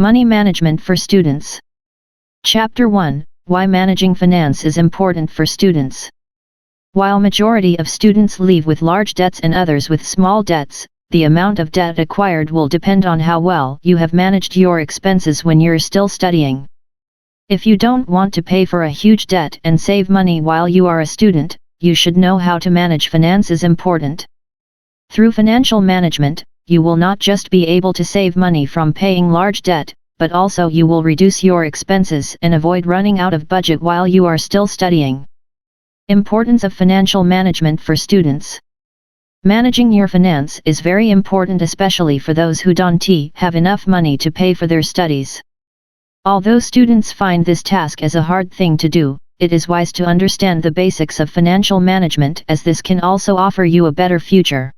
Money Management for Students. Chapter 1, Why Managing Finance is Important for Students. While majority of students leave with large debts and others with small debts, the amount of debt acquired will depend on how well you have managed your expenses when you're still studying. If you don't want to pay for a huge debt and save money while you are a student, you should know how to manage finance is important. Through financial management, you will not just be able to save money from paying large debt, but also you will reduce your expenses and avoid running out of budget while you are still studying. Importance of financial management for students. Managing your finance is very important, especially for those who don't have enough money to pay for their studies. Although students find this task as a hard thing to do, it is wise to understand the basics of financial management, as this can also offer you a better future.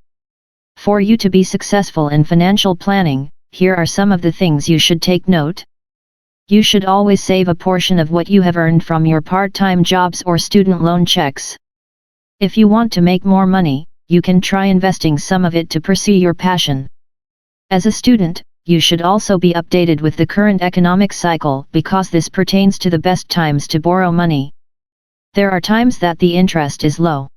For you to be successful in financial planning, here are some of the things you should take note. You should always save a portion of what you have earned from your part-time jobs or student loan checks. If you want to make more money, you can try investing some of it to pursue your passion. As a student, you should also be updated with the current economic cycle, because this pertains to the best times to borrow money. There are times that the interest is low.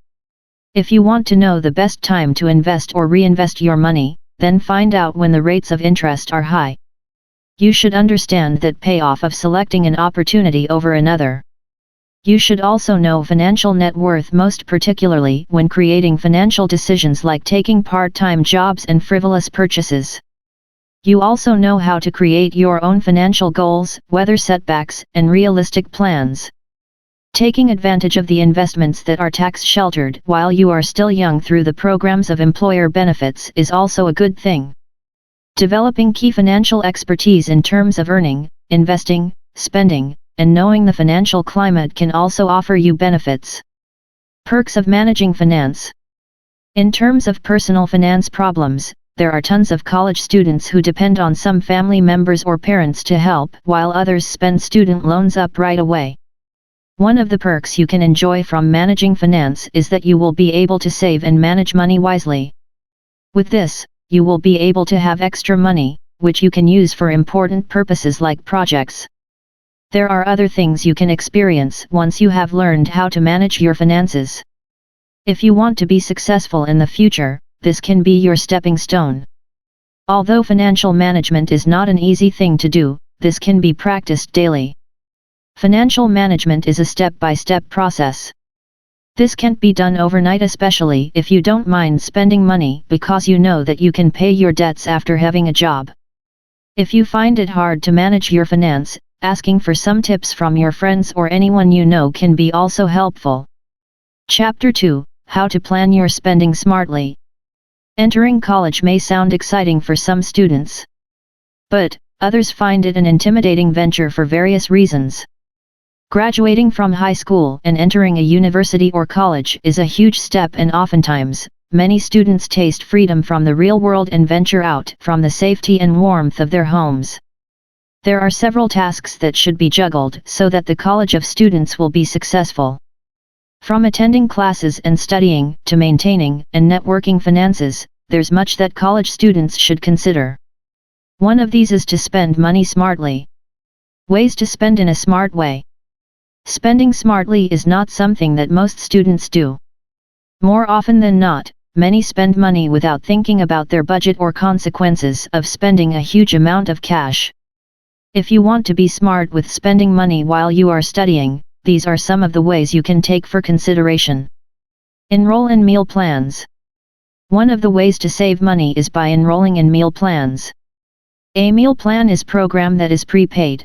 If you want to know the best time to invest or reinvest your money, then find out when the rates of interest are high. You should understand that payoff of selecting an opportunity over another. You should also know financial net worth, most particularly when creating financial decisions like taking part-time jobs and frivolous purchases. You also know how to create your own financial goals, weather setbacks, and realistic plans. Taking advantage of the investments that are tax-sheltered while you are still young through the programs of employer benefits is also a good thing. Developing key financial expertise in terms of earning, investing, spending, and knowing the financial climate can also offer you benefits. Perks of managing finance. In terms of personal finance problems, there are tons of college students who depend on some family members or parents to help, while others spend student loans up right away. One of the perks you can enjoy from managing finance is that you will be able to save and manage money wisely. With this, you will be able to have extra money, which you can use for important purposes like projects. There are other things you can experience once you have learned how to manage your finances. If you want to be successful in the future, this can be your stepping stone. Although financial management is not an easy thing to do, this can be practiced daily. Financial management is a step-by-step process. This can't be done overnight, especially if you don't mind spending money because you know that you can pay your debts after having a job. If you find it hard to manage your finance, asking for some tips from your friends or anyone you know can be also helpful. Chapter 2, How to Plan Your Spending Smartly. Entering college may sound exciting for some students, but others find it an intimidating venture for various reasons. Graduating from high school and entering a university or college is a huge step, and oftentimes, many students taste freedom from the real world and venture out from the safety and warmth of their homes. There are several tasks that should be juggled so that the college of students will be successful. From attending classes and studying to maintaining and networking finances, there's much that college students should consider. One of these is to spend money smartly. Ways to spend in a smart way. Spending smartly is not something that most students do. More often than not, many spend money without thinking about their budget or consequences of spending a huge amount of cash. If you want to be smart with spending money while you are studying, these are some of the ways you can take for consideration. Enroll in meal plans. One of the ways to save money is by enrolling in meal plans. A meal plan is a program that is prepaid.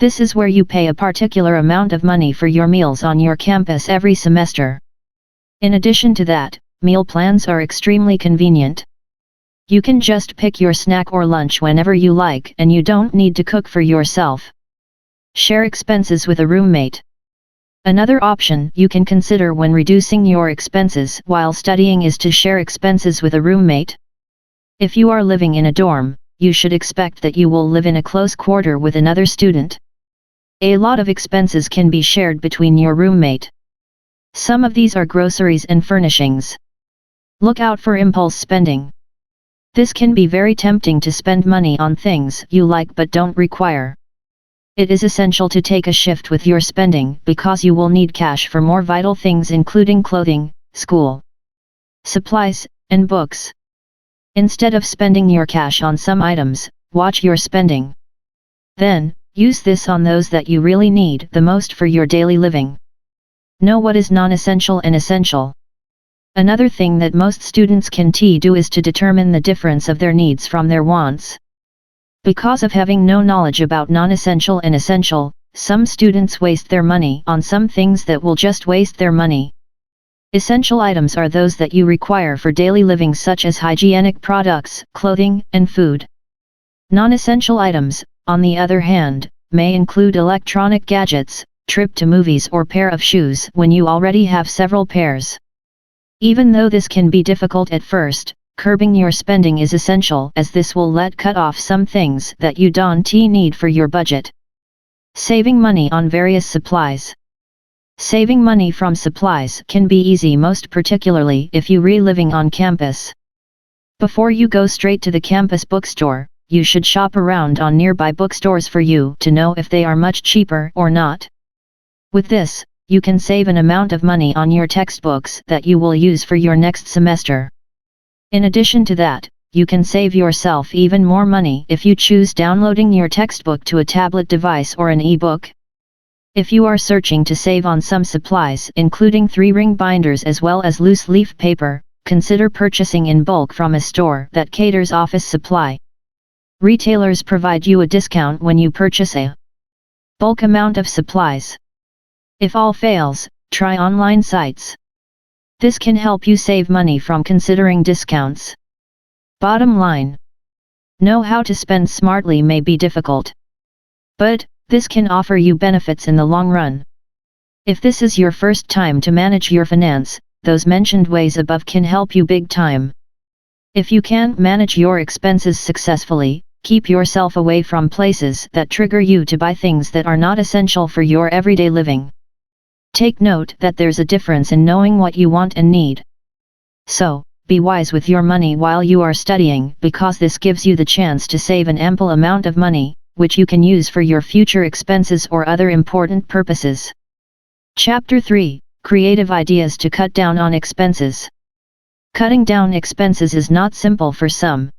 This is where you pay a particular amount of money for your meals on your campus every semester. In addition to that, meal plans are extremely convenient. You can just pick your snack or lunch whenever you like, and you don't need to cook for yourself. Share expenses with a roommate. Another option you can consider when reducing your expenses while studying is to share expenses with a roommate. If you are living in a dorm, you should expect that you will live in a close quarter with another student. A lot of expenses can be shared between your roommate. Some of these are groceries and furnishings. Look out for impulse spending. This can be very tempting to spend money on things you like but don't require. It is essential to take a shift with your spending because you will need cash for more vital things including clothing, school supplies, and books. Instead of spending your cash on some items, watch your spending. Then, use this on those that you really need the most for your daily living. Know what is non-essential and essential. Another thing that most students can do is to determine the difference of their needs from their wants. Because of having no knowledge about non-essential and essential, some students waste their money on some things that will just waste their money. Essential items are those that you require for daily living such as hygienic products, clothing, and food. Non-essential items, on the other hand, may include electronic gadgets, trip to movies or pair of shoes when you already have several pairs. Even though this can be difficult at first, curbing your spending is essential as this will let cut off some things that you don't need for your budget. Saving money on various supplies. Saving money from supplies can be easy, most particularly if you living on campus. Before you go straight to the campus bookstore, you should shop around on nearby bookstores for you to know if they are much cheaper or not. With this, you can save an amount of money on your textbooks that you will use for your next semester. In addition to that, you can save yourself even more money if you choose downloading your textbook to a tablet device or an e-book. If you are searching to save on some supplies including 3-ring binders as well as loose leaf paper, consider purchasing in bulk from a store that caters office supply. Retailers provide you a discount when you purchase a bulk amount of supplies. If all fails, try online sites. This can help you save money from considering discounts. Bottom line: know how to spend smartly may be difficult, but this can offer you benefits in the long run. If this is your first time to manage your finance, those mentioned ways above can help you big time. If you can't manage your expenses successfully, keep yourself away from places that trigger you to buy things that are not essential for your everyday living. Take note that there's a difference in knowing what you want and need. So, be wise with your money while you are studying because this gives you the chance to save an ample amount of money, which you can use for your future expenses or other important purposes. Chapter 3: Creative Ideas to Cut Down on Expenses. Cutting down expenses is not simple for some.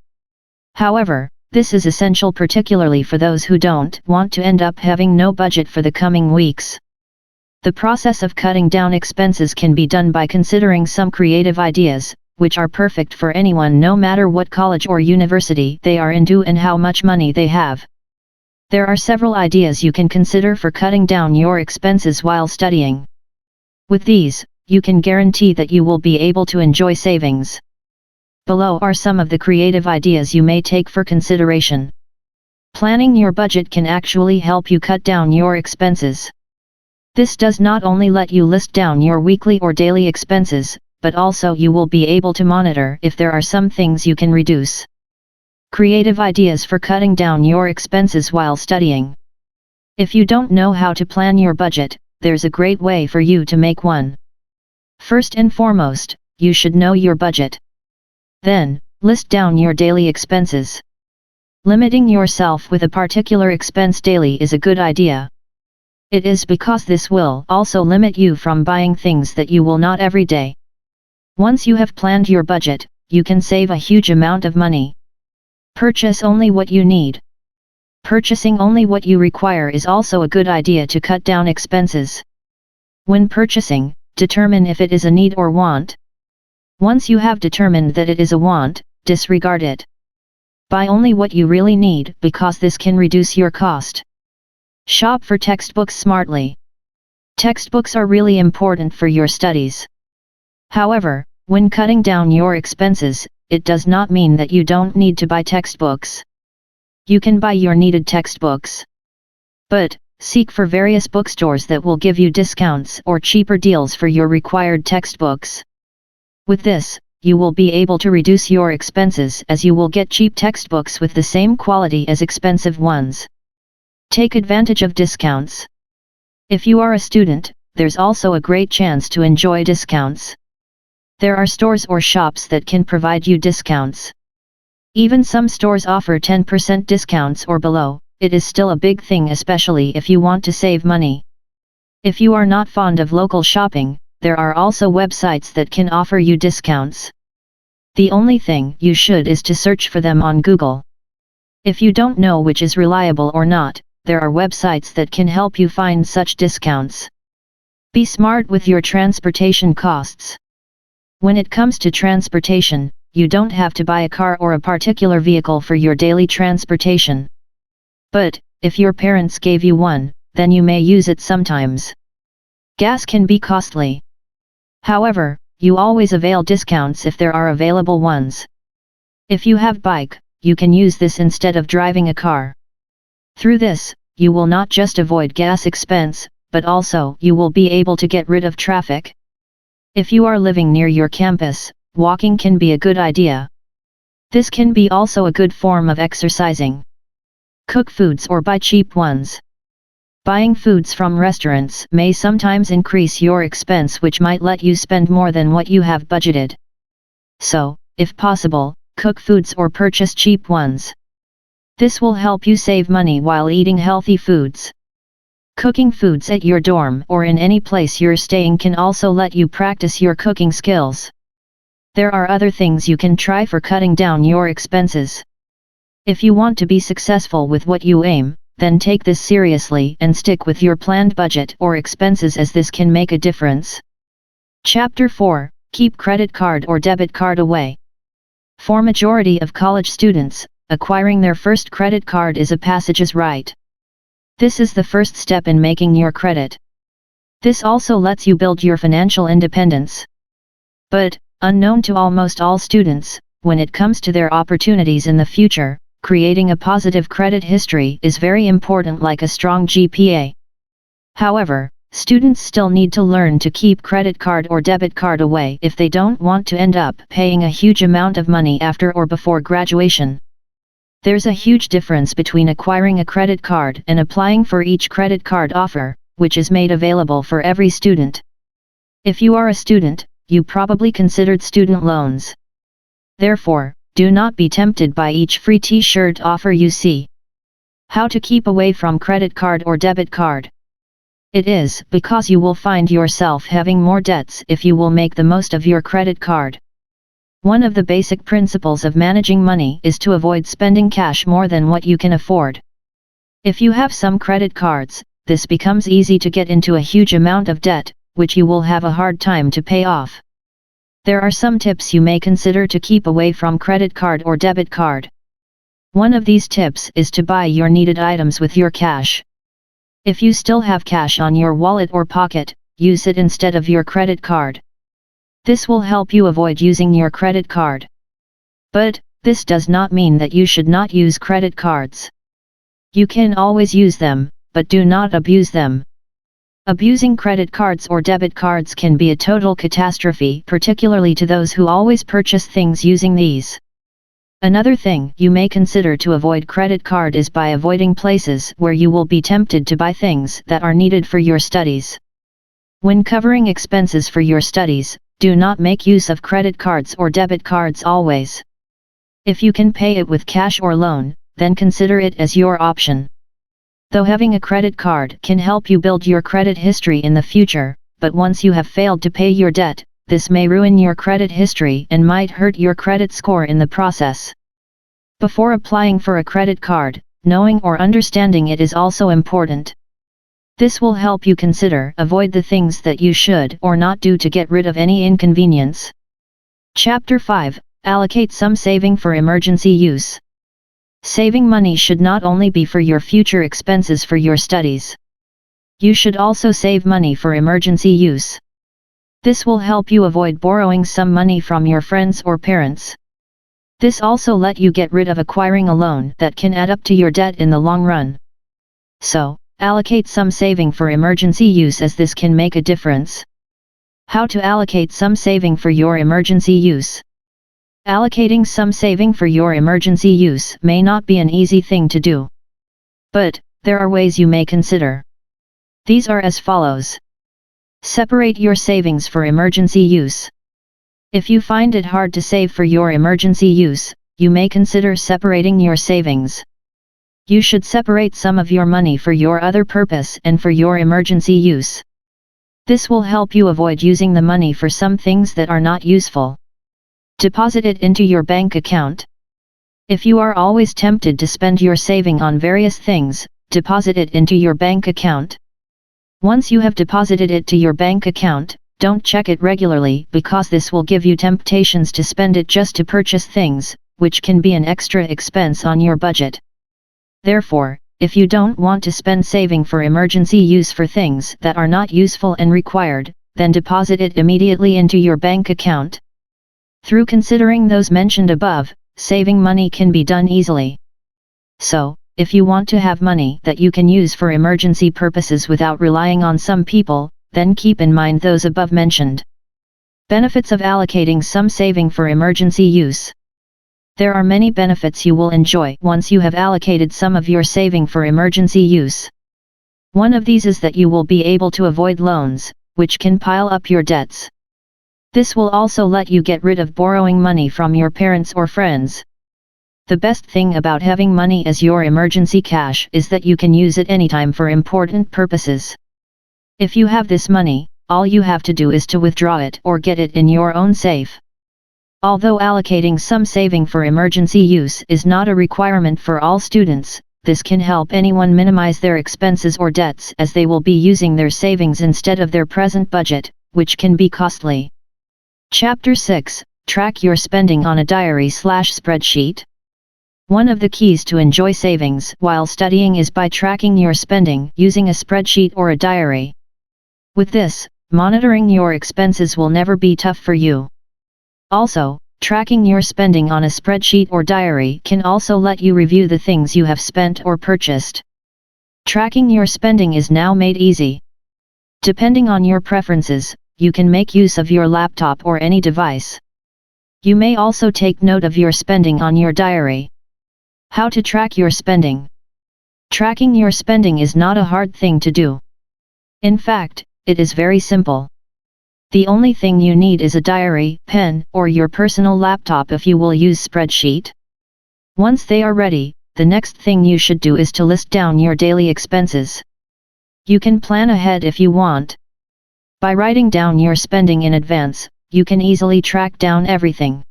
However, this is essential particularly for those who don't want to end up having no budget for the coming weeks. The process of cutting down expenses can be done by considering some creative ideas, which are perfect for anyone no matter what college or university they are into and how much money they have. There are several ideas you can consider for cutting down your expenses while studying. With these, you can guarantee that you will be able to enjoy savings. Below are some of the creative ideas you may take for consideration. Planning your budget can actually help you cut down your expenses. This does not only let you list down your weekly or daily expenses, but also you will be able to monitor if there are some things you can reduce. Creative ideas for cutting down your expenses while studying. If you don't know how to plan your budget, there's a great way for you to make one. First and foremost, you should know your budget. Then, list down your daily expenses. Limiting yourself with a particular expense daily is a good idea. It is because this will also limit you from buying things that you will not every day. Once you have planned your budget, you can save a huge amount of money. Purchase only what you need. Purchasing only what you require is also a good idea to cut down expenses. When purchasing, determine if it is a need or want. Once you have determined that it is a want, disregard it. Buy only what you really need because this can reduce your cost. Shop for textbooks smartly. Textbooks are really important for your studies. However, when cutting down your expenses, it does not mean that you don't need to buy textbooks. You can buy your needed textbooks. But, seek for various bookstores that will give you discounts or cheaper deals for your required textbooks. With this, you will be able to reduce your expenses as you will get cheap textbooks with the same quality as expensive ones. Take advantage of discounts. If you are a student, there's also a great chance to enjoy discounts. There are stores or shops that can provide you discounts. Even some stores offer 10% discounts or below. It is still a big thing, especially if you want to save money. If you are not fond of local shopping, there are also websites that can offer you discounts. The only thing you should is to search for them on Google. If you don't know which is reliable or not, there are websites that can help you find such discounts. Be smart with your transportation costs. When it comes to transportation, you don't have to buy a car or a particular vehicle for your daily transportation. But, if your parents gave you one, then you may use it sometimes. Gas can be costly. However, you always avail discounts if there are available ones. If you have bike, you can use this instead of driving a car. Through this, you will not just avoid gas expense, but also you will be able to get rid of traffic. If you are living near your campus, walking can be a good idea. This can be also a good form of exercising. Cook foods or buy cheap ones. Buying foods from restaurants may sometimes increase your expense, which might let you spend more than what you have budgeted. So, if possible, cook foods or purchase cheap ones. This will help you save money while eating healthy foods. Cooking foods at your dorm or in any place you're staying can also let you practice your cooking skills. There are other things you can try for cutting down your expenses. If you want to be successful with what you aim, then take this seriously and stick with your planned budget or expenses, as this can make a difference. Chapter 4: Keep credit card or debit card away. For majority of college students, acquiring their first credit card is a passage's right. This is the first step in making your credit. This also lets you build your financial independence. But, unknown to almost all students, when it comes to their opportunities in the future, creating a positive credit history is very important, like a strong GPA. However, students still need to learn to keep credit card or debit card away if they don't want to end up paying a huge amount of money after or before graduation. There's a huge difference between acquiring a credit card and applying for each credit card offer, which is made available for every student. If you are a student, you probably considered student loans. Therefore, do not be tempted by each free t-shirt offer you see. How to keep away from credit card or debit card? It is because you will find yourself having more debts if you will make the most of your credit card. One of the basic principles of managing money is to avoid spending cash more than what you can afford. If you have some credit cards, this becomes easy to get into a huge amount of debt, which you will have a hard time to pay off. There are some tips you may consider to keep away from credit card or debit card. One of these tips is to buy your needed items with your cash. If you still have cash on your wallet or pocket, use it instead of your credit card. This will help you avoid using your credit card. But, this does not mean that you should not use credit cards. You can always use them, but do not abuse them. Abusing credit cards or debit cards can be a total catastrophe, particularly to those who always purchase things using these. Another thing you may consider to avoid credit card is by avoiding places where you will be tempted to buy things that are needed for your studies. When covering expenses for your studies, do not make use of credit cards or debit cards always. If you can pay it with cash or loan, then consider it as your option. Though having a credit card can help you build your credit history in the future, but once you have failed to pay your debt, this may ruin your credit history and might hurt your credit score in the process. Before applying for a credit card, knowing or understanding it is also important. This will help you avoid the things that you should or not do to get rid of any inconvenience. Chapter 5: Allocate some saving for emergency use. Saving money should not only be for your future expenses for your studies. You should also save money for emergency use. This will help you avoid borrowing some money from your friends or parents. This also let you get rid of acquiring a loan that can add up to your debt in the long run. So, allocate some saving for emergency use, as this can make a difference. How to allocate some saving for your emergency use? Allocating some saving for your emergency use may not be an easy thing to do. But, there are ways you may consider. These are as follows. Separate your savings for emergency use. If you find it hard to save for your emergency use, you may consider separating your savings. You should separate some of your money for your other purpose and for your emergency use. This will help you avoid using the money for some things that are not useful. Deposit it into your bank account. If you are always tempted to spend your saving on various things, deposit it into your bank account. Once you have deposited it to your bank account, don't check it regularly because this will give you temptations to spend it just to purchase things, which can be an extra expense on your budget. Therefore, if you don't want to spend saving for emergency use for things that are not useful and required, then deposit it immediately into your bank account. Through considering those mentioned above, saving money can be done easily. So, if you want to have money that you can use for emergency purposes without relying on some people, then keep in mind those above mentioned. Benefits of allocating some saving for emergency use. There are many benefits you will enjoy once you have allocated some of your saving for emergency use. One of these is that you will be able to avoid loans, which can pile up your debts. This will also let you get rid of borrowing money from your parents or friends. The best thing about having money as your emergency cash is that you can use it anytime for important purposes. If you have this money, all you have to do is to withdraw it or get it in your own safe. Although allocating some saving for emergency use is not a requirement for all students, this can help anyone minimize their expenses or debts as they will be using their savings instead of their present budget, which can be costly. Chapter 6, Track your spending on a diary/spreadsheet. One of the keys to enjoy savings while studying is by tracking your spending using a spreadsheet or a diary. With this, monitoring your expenses will never be tough for you. Also, tracking your spending on a spreadsheet or diary can also let you review the things you have spent or purchased. Tracking your spending is now made easy. Depending on your preferences, you can make use of your laptop or any device. You may also take note of your spending on your diary. How to track your spending. Tracking your spending is not a hard thing to do. In fact, it is very simple. The only thing you need is a diary, pen, or your personal laptop if you will use spreadsheet. Once they are ready, the next thing you should do is to list down your daily expenses. You can plan ahead if you want. By writing down your spending in advance, you can easily track down everything.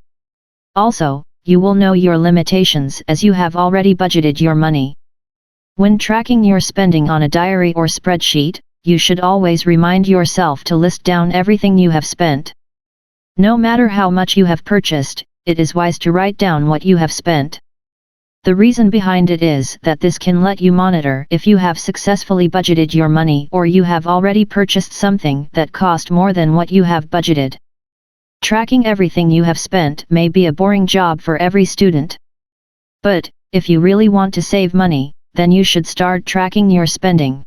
Also, you will know your limitations as you have already budgeted your money. When tracking your spending on a diary or spreadsheet, you should always remind yourself to list down everything you have spent. No matter how much you have purchased, it is wise to write down what you have spent. The reason behind it is that this can let you monitor if you have successfully budgeted your money or you have already purchased something that cost more than what you have budgeted. Tracking everything you have spent may be a boring job for every student. But, if you really want to save money, then you should start tracking your spending.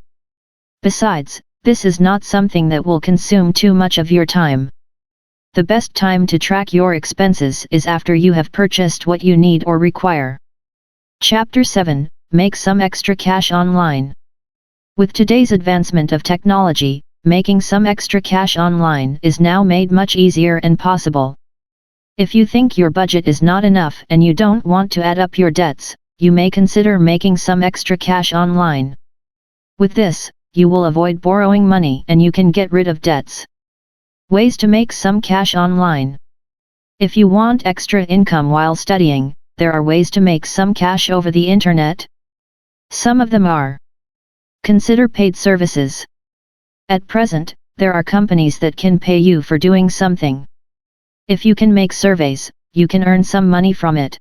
Besides, this is not something that will consume too much of your time. The best time to track your expenses is after you have purchased what you need or require. Chapter 7, Make some extra cash online. With today's advancement of technology, making some extra cash online is now made much easier and possible. If you think your budget is not enough and you don't want to add up your debts, you may consider making some extra cash online. With this, you will avoid borrowing money and you can get rid of debts. Ways to make some cash online. If you want extra income while studying, there are ways to make some cash over the internet. Some of them are: consider paid services. At present, there are companies that can pay you for doing something. If you can make surveys, you can earn some money from it.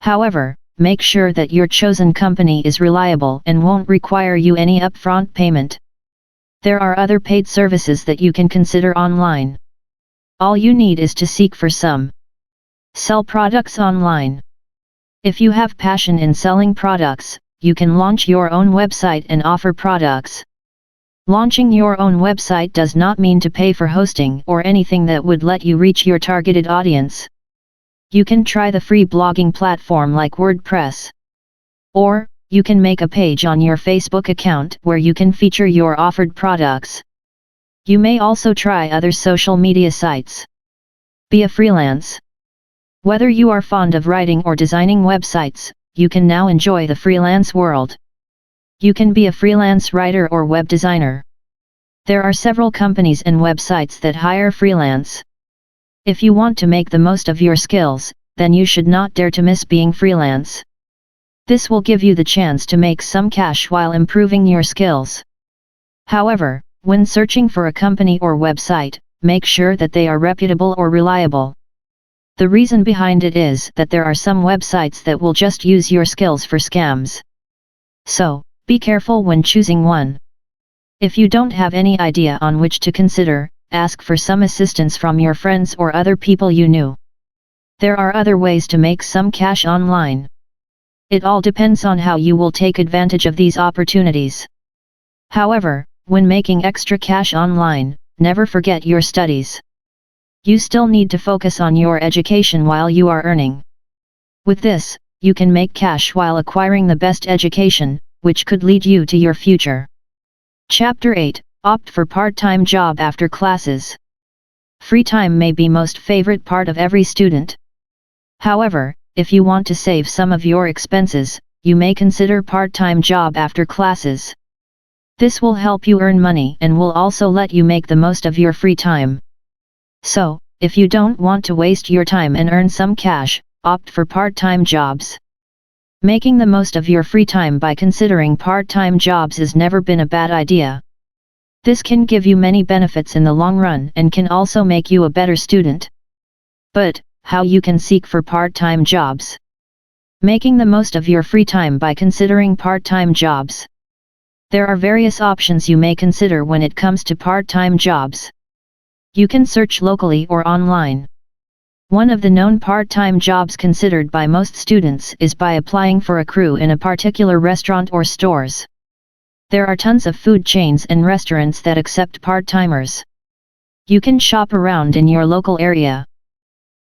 However, make sure that your chosen company is reliable and won't require you any upfront payment. There are other paid services that you can consider online. All you need is to seek for some. Sell products online. If you have passion in selling products, you can launch your own website and offer products. Launching your own website does not mean to pay for hosting or anything that would let you reach your targeted audience. You can try the free blogging platform like WordPress. Or, you can make a page on your Facebook account where you can feature your offered products. You may also try other social media sites. Be a freelance. Whether you are fond of writing or designing websites, you can now enjoy the freelance world. You can be a freelance writer or web designer. There are several companies and websites that hire freelance. If you want to make the most of your skills, then you should not dare to miss being freelance. This will give you the chance to make some cash while improving your skills. However, when searching for a company or website, make sure that they are reputable or reliable. The reason behind it is that there are some websites that will just use your skills for scams. So, be careful when choosing one. If you don't have any idea on which to consider, ask for some assistance from your friends or other people you knew. There are other ways to make some cash online. It all depends on how you will take advantage of these opportunities. However, when making extra cash online, never forget your studies. You still need to focus on your education while you are earning. With this, you can make cash while acquiring the best education, which could lead you to your future. Chapter 8, Opt for part-time job after classes. Free time may be most favorite part of every student. However, if you want to save some of your expenses, you may consider part-time job after classes. This will help you earn money and will also let you make the most of your free time. So, if you don't want to waste your time and earn some cash, opt for part-time jobs. Making the most of your free time by considering part-time jobs has never been a bad idea. This can give you many benefits in the long run and can also make you a better student. But, how you can seek for part-time jobs? Making the most of your free time by considering part-time jobs. There are various options you may consider when it comes to part-time jobs. You can search locally or online. One of the known part-time jobs considered by most students is by applying for a crew in a particular restaurant or stores. There are tons of food chains and restaurants that accept part-timers. You can shop around in your local area.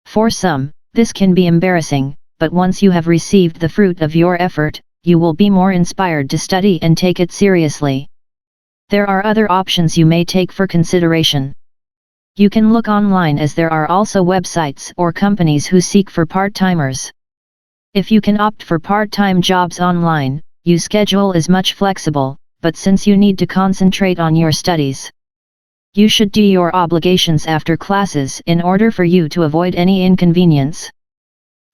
For some, this can be embarrassing, but once you have received the fruit of your effort, you will be more inspired to study and take it seriously. There are other options you may take for consideration. You can look online as there are also websites or companies who seek for part-timers. If you can opt for part-time jobs online, your schedule is much flexible, but since you need to concentrate on your studies, you should do your obligations after classes in order for you to avoid any inconvenience.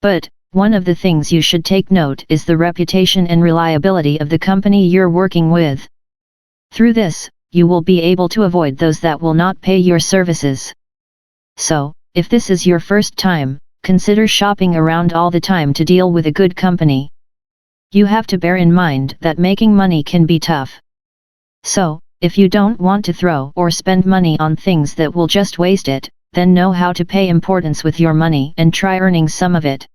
But, one of the things you should take note is the reputation and reliability of the company you're working with. Through this, you will be able to avoid those that will not pay your services. So, if this is your first time, consider shopping around all the time to deal with a good company. You have to bear in mind that making money can be tough. So, if you don't want to throw or spend money on things that will just waste it, then know how to pay importance with your money and try earning some of it.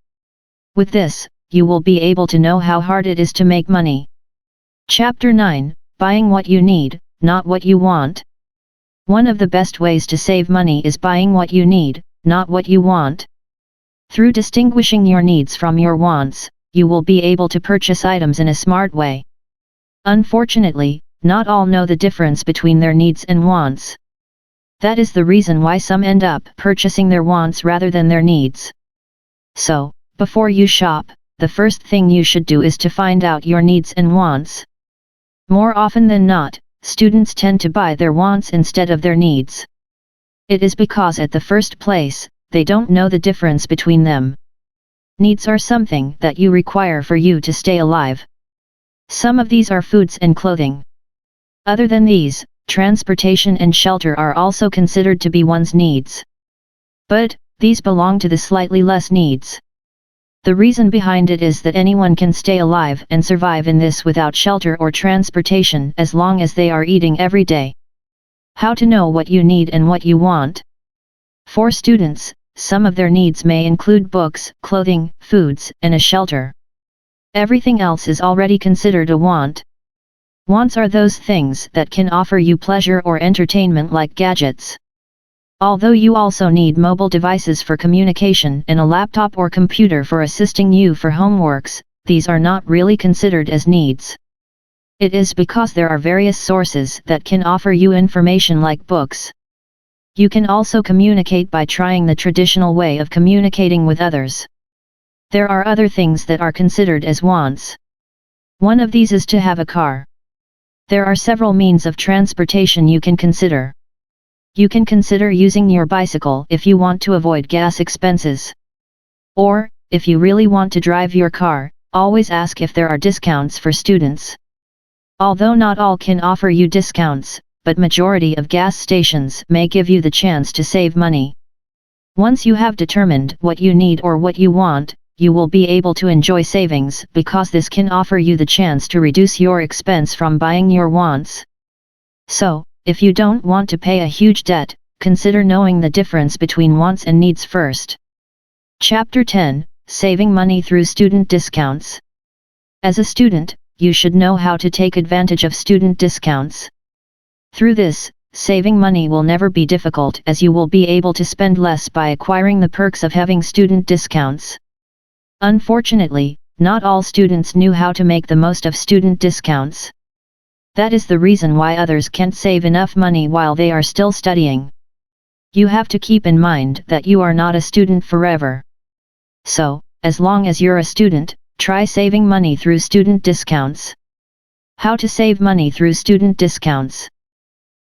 With this, you will be able to know how hard it is to make money. Chapter 9, Buying what you need, not what you want. One of the best ways to save money is buying what you need, not what you want. Through distinguishing your needs from your wants, you will be able to purchase items in a smart way. Unfortunately, not all know the difference between their needs and wants. That is the reason why some end up purchasing their wants rather than their needs. So, before you shop, the first thing you should do is to find out your needs and wants. More often than not, students tend to buy their wants instead of their needs. It is because at the first place, they don't know the difference between them. Needs are something that you require for you to stay alive. Some of these are foods and clothing. Other than these, transportation and shelter are also considered to be one's needs. But, these belong to the slightly less needs. The reason behind it is that anyone can stay alive and survive in this without shelter or transportation as long as they are eating every day. How to know what you need and what you want? For students, some of their needs may include books, clothing, foods, and a shelter. Everything else is already considered a want. Wants are those things that can offer you pleasure or entertainment like gadgets. Although you also need mobile devices for communication and a laptop or computer for assisting you for homeworks, these are not really considered as needs. It is because there are various sources that can offer you information like books. You can also communicate by trying the traditional way of communicating with others. There are other things that are considered as wants. One of these is to have a car. There are several means of transportation you can consider. You can consider using your bicycle if you want to avoid gas expenses. Or, if you really want to drive your car, always ask if there are discounts for students. Although not all can offer you discounts, but majority of gas stations may give you the chance to save money. Once you have determined what you need or what you want, you will be able to enjoy savings because this can offer you the chance to reduce your expense from buying your wants. So, if you don't want to pay a huge debt, consider knowing the difference between wants and needs first. Chapter 10, Saving Money Through Student Discounts. As a student, you should know how to take advantage of student discounts. Through this, saving money will never be difficult as you will be able to spend less by acquiring the perks of having student discounts. Unfortunately, not all students knew how to make the most of student discounts. That is the reason why others can't save enough money while they are still studying. You have to keep in mind that you are not a student forever. So, as long as you're a student, try saving money through student discounts. How to save money through student discounts.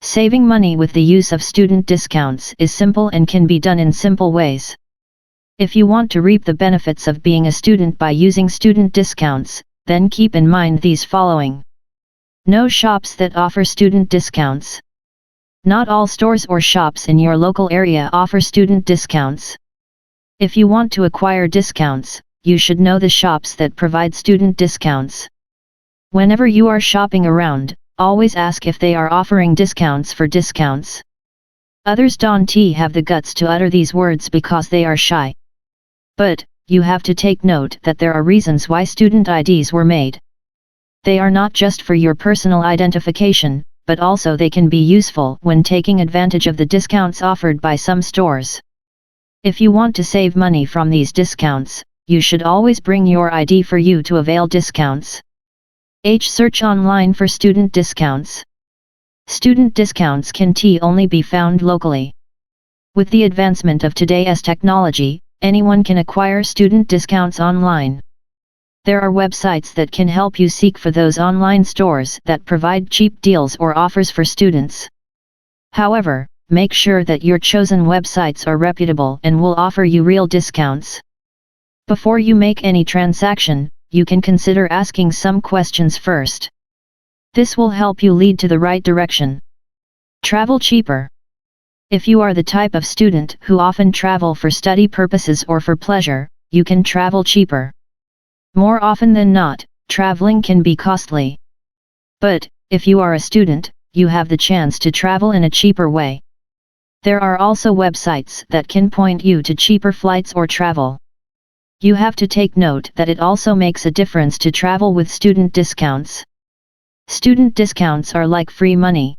Saving money with the use of student discounts is simple and can be done in simple ways. If you want to reap the benefits of being a student by using student discounts, then keep in mind these following. Know shops that offer student discounts. Not all stores or shops in your local area offer student discounts. If you want to acquire discounts, you should know the shops that provide student discounts. Whenever you are shopping around, always ask if they are offering discounts for discounts. Others don't have the guts to utter these words because they are shy. But, you have to take note that there are reasons why student IDs were made. They are not just for your personal identification, but also they can be useful when taking advantage of the discounts offered by some stores. If you want to save money from these discounts, you should always bring your ID for you to avail discounts. Search online for student discounts. Student discounts can only be found locally. With the advancement of today's technology, anyone can acquire student discounts online. There are websites that can help you seek for those online stores that provide cheap deals or offers for students. However, make sure that your chosen websites are reputable and will offer you real discounts. Before you make any transaction, you can consider asking some questions first. This will help you lead to the right direction. Travel cheaper. If you are the type of student who often travel for study purposes or for pleasure, you can travel cheaper. More often than not, traveling can be costly. But, if you are a student, you have the chance to travel in a cheaper way. There are also websites that can point you to cheaper flights or travel. You have to take note that it also makes a difference to travel with student discounts. Student discounts are like free money.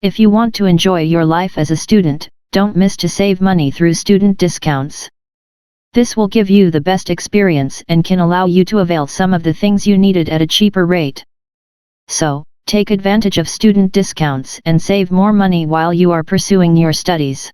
If you want to enjoy your life as a student, don't miss to save money through student discounts. This will give you the best experience and can allow you to avail some of the things you needed at a cheaper rate. So, take advantage of student discounts and save more money while you are pursuing your studies.